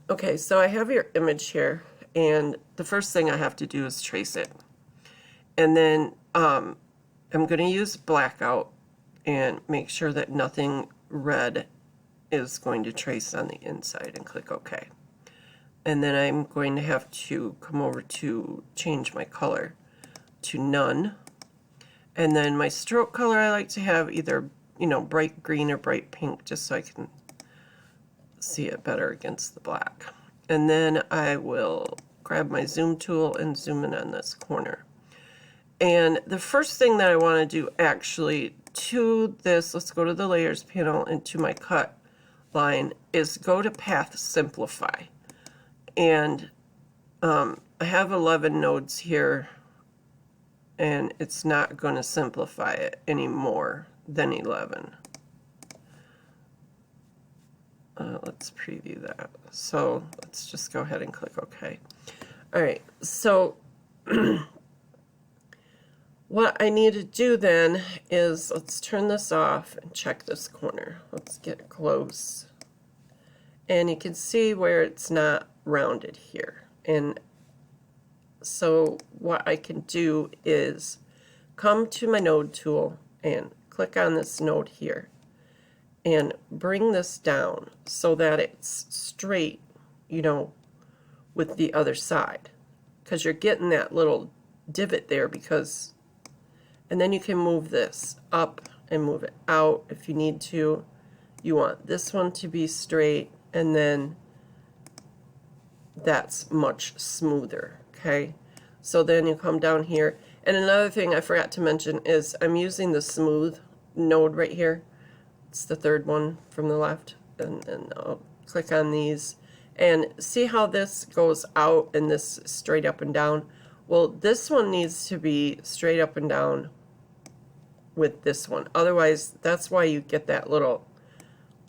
Okay, so I have your image here, and the first thing I have to do is trace it. And then I'm going to use blackout and make sure that nothing red is going to trace on the inside, and click OK. And then I'm going to have to come over to change my color to none. And then my stroke color, I like to have either, bright green or bright pink, just so I can see it better against the black. And then I will grab my zoom tool and zoom in on this corner. And the first thing that I want to do actually to this, let's go to the layers panel and to my cut line, is go to path simplify. And I have 11 nodes here, and it's not going to simplify it any more than 11. Let's preview that. So let's just go ahead and click OK. All right, so what I need to do then is, let's turn this off and check this corner. Let's get close. And you can see where it's not rounded here. And so what I can do is come to my node tool and click on this node here and bring this down so that it's straight, with the other side, because you're getting that little divot there. And then you can move this up and move it out if you need to. You want this one to be straight, and then that's much smoother. Okay, so then you come down here, and another thing I forgot to mention is I'm using the smooth node right here. It's the third one from the left, and I'll click on these and see how this goes out and this straight up and down. Well, this one needs to be straight up and down with this one, otherwise that's why you get that little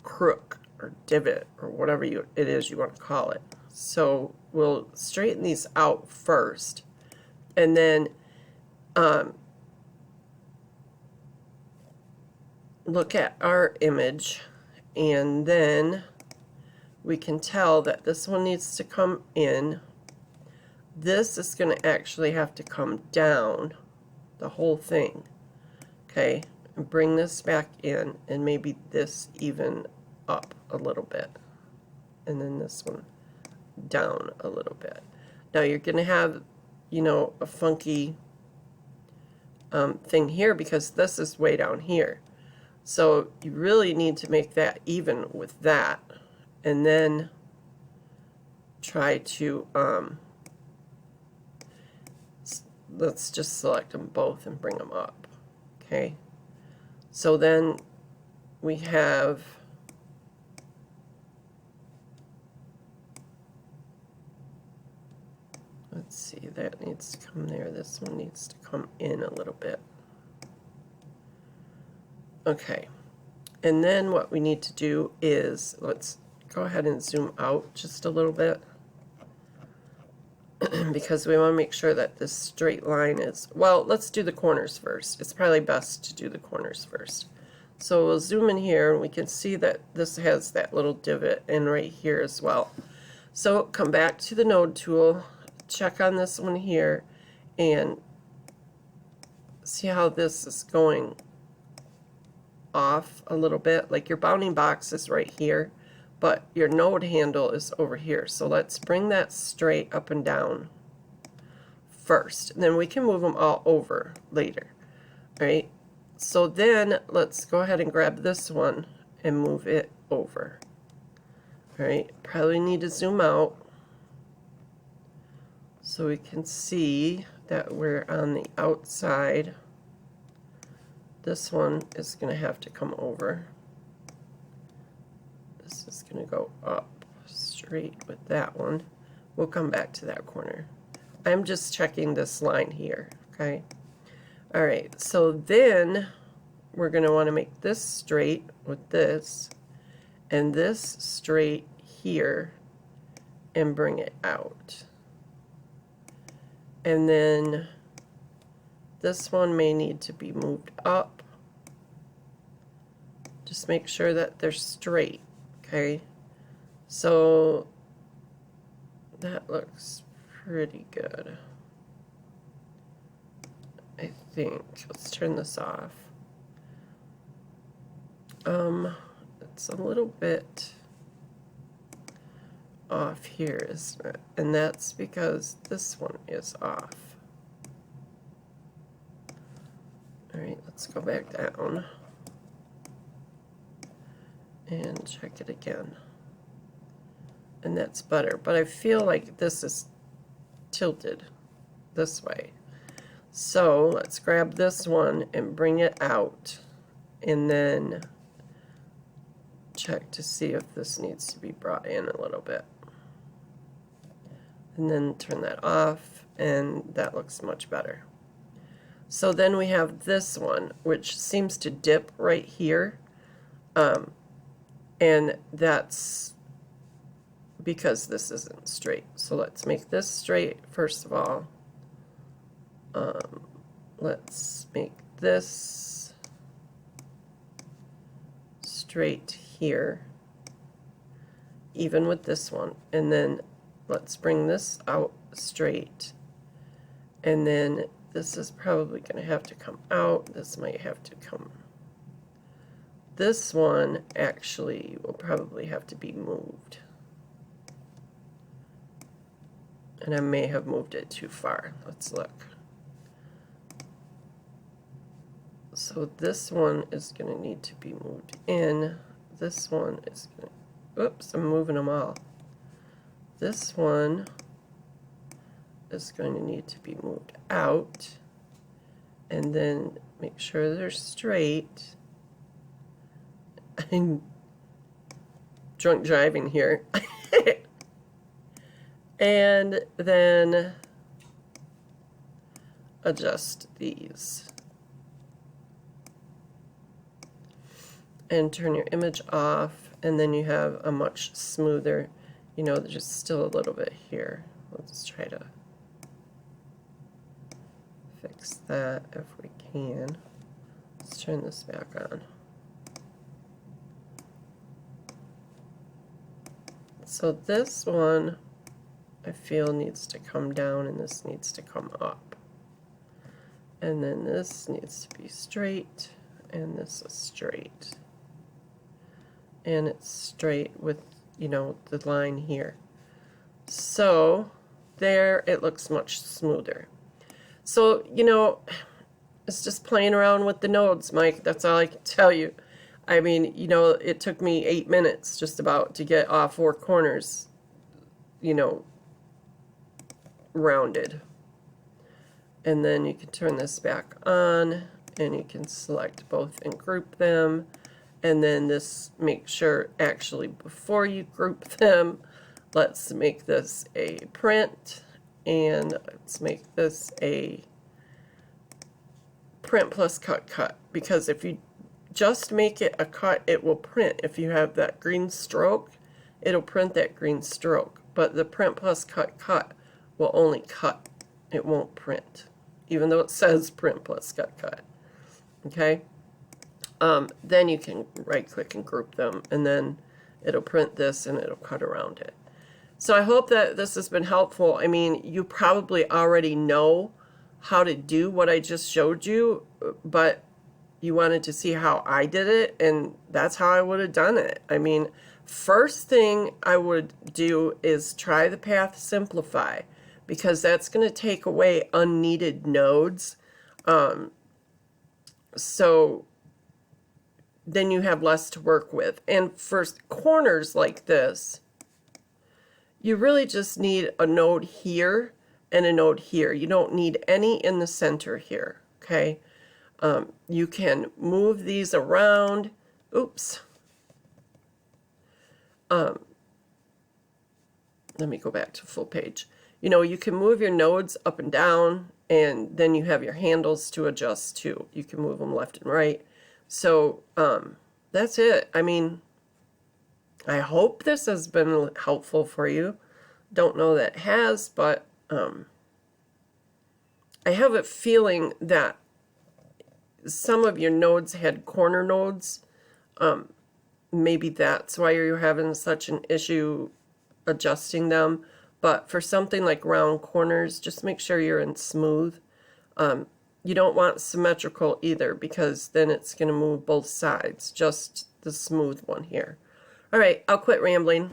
crook or divot or whatever it is you want to call it. So we'll straighten these out first, and then look at our image, and then we can tell that this one needs to come in. This is going to actually have to come down, the whole thing. Okay, and bring this back in, and maybe this even up a little bit, and then this one down a little bit. Now you're going to have, a funky thing here because this is way down here. So you really need to make that even with that, and then try to, let's just select them both and bring them up. Okay, so then we have, let's see, that needs to come there. This one needs to come in a little bit. Okay, and then what we need to do is, let's go ahead and zoom out just a little bit because we want to make sure that this straight line is, well, let's do the corners first. It's probably best to do the corners first. So we'll zoom in here, and we can see that this has that little divot in right here as well. So come back to the node tool, check on this one here, and see how this is going off a little bit. Like your bounding box is right here, but your node handle is over here. So let's bring that straight up and down first, and then we can move them all over later. All right, so then let's go ahead and grab this one and move it over. All right, probably need to zoom out so we can see that we're on the outside. This one is going to have to come over. This is going to go up straight with that one. We'll come back to that corner. I'm just checking this line here, okay? All right, so then we're going to want to make this straight with this, and this straight here, and bring it out. And then this one may need to be moved up. Just make sure that they're straight, okay? So that looks pretty good. I think. Let's turn this off. It's a little bit off here, isn't it? And that's because this one is off. Alright, let's go back down and check it again. And that's better, but I feel like this is tilted this way. So let's grab this one and bring it out, and then check to see if this needs to be brought in a little bit. And then turn that off, and that looks much better. So then we have this one, which seems to dip right here, and that's because this isn't straight. So let's make this straight first of all. Let's make this straight here, even with this one, and then let's bring this out straight, and then this is probably going to have to come out. This might have to come. This one actually will probably have to be moved, and I may have moved it too far. Let's look. So this one is going to need to be moved in. This one is going to, oops, I'm moving them all. This one is going to need to be moved out, and then make sure they're straight. I'm drunk driving here. And then adjust these. And turn your image off, and then you have a much smoother, you know, there's just still a little bit here. Let's try to fix that if we can. Let's turn this back on. So this one I feel needs to come down, and this needs to come up. And then this needs to be straight, and this is straight. And it's straight with, you know, the line here. So there it looks much smoother. So, you know, it's just playing around with the nodes, Mike. That's all I can tell you. I mean, you know, it took me 8 minutes just about to get all 4 corners, you know, rounded. And then you can turn this back on, and you can select both and group them. And then this, make sure actually before you group them, let's make this a print, and let's make this a print plus cut, because if you just make it a cut, it will print. If you have that green stroke, it'll print that green stroke, but the print plus cut will only cut. It won't print, even though it says print plus cut. Okay? Then you can right click and group them, and then it'll print this and it'll cut around it. So I hope that this has been helpful. I mean, you probably already know how to do what I just showed you, but you wanted to see how I did it, and that's how I would have done it. I mean, first thing I would do is try the path simplify, because that's going to take away unneeded nodes. So then you have less to work with. And for corners like this, you really just need a node here and a node here. You don't need any in the center here, okay? You can move these around. Oops. Let me go back to full page. You know, you can move your nodes up and down, and then you have your handles to adjust too. You can move them left and right. So that's it. I mean, I hope this has been helpful for you. Don't know that it has, but I have a feeling that some of your nodes had corner nodes. Maybe that's why you're having such an issue adjusting them. But for something like round corners, just make sure you're in smooth. You don't want symmetrical either, because then it's going to move both sides, just the smooth one here. All right, I'll quit rambling.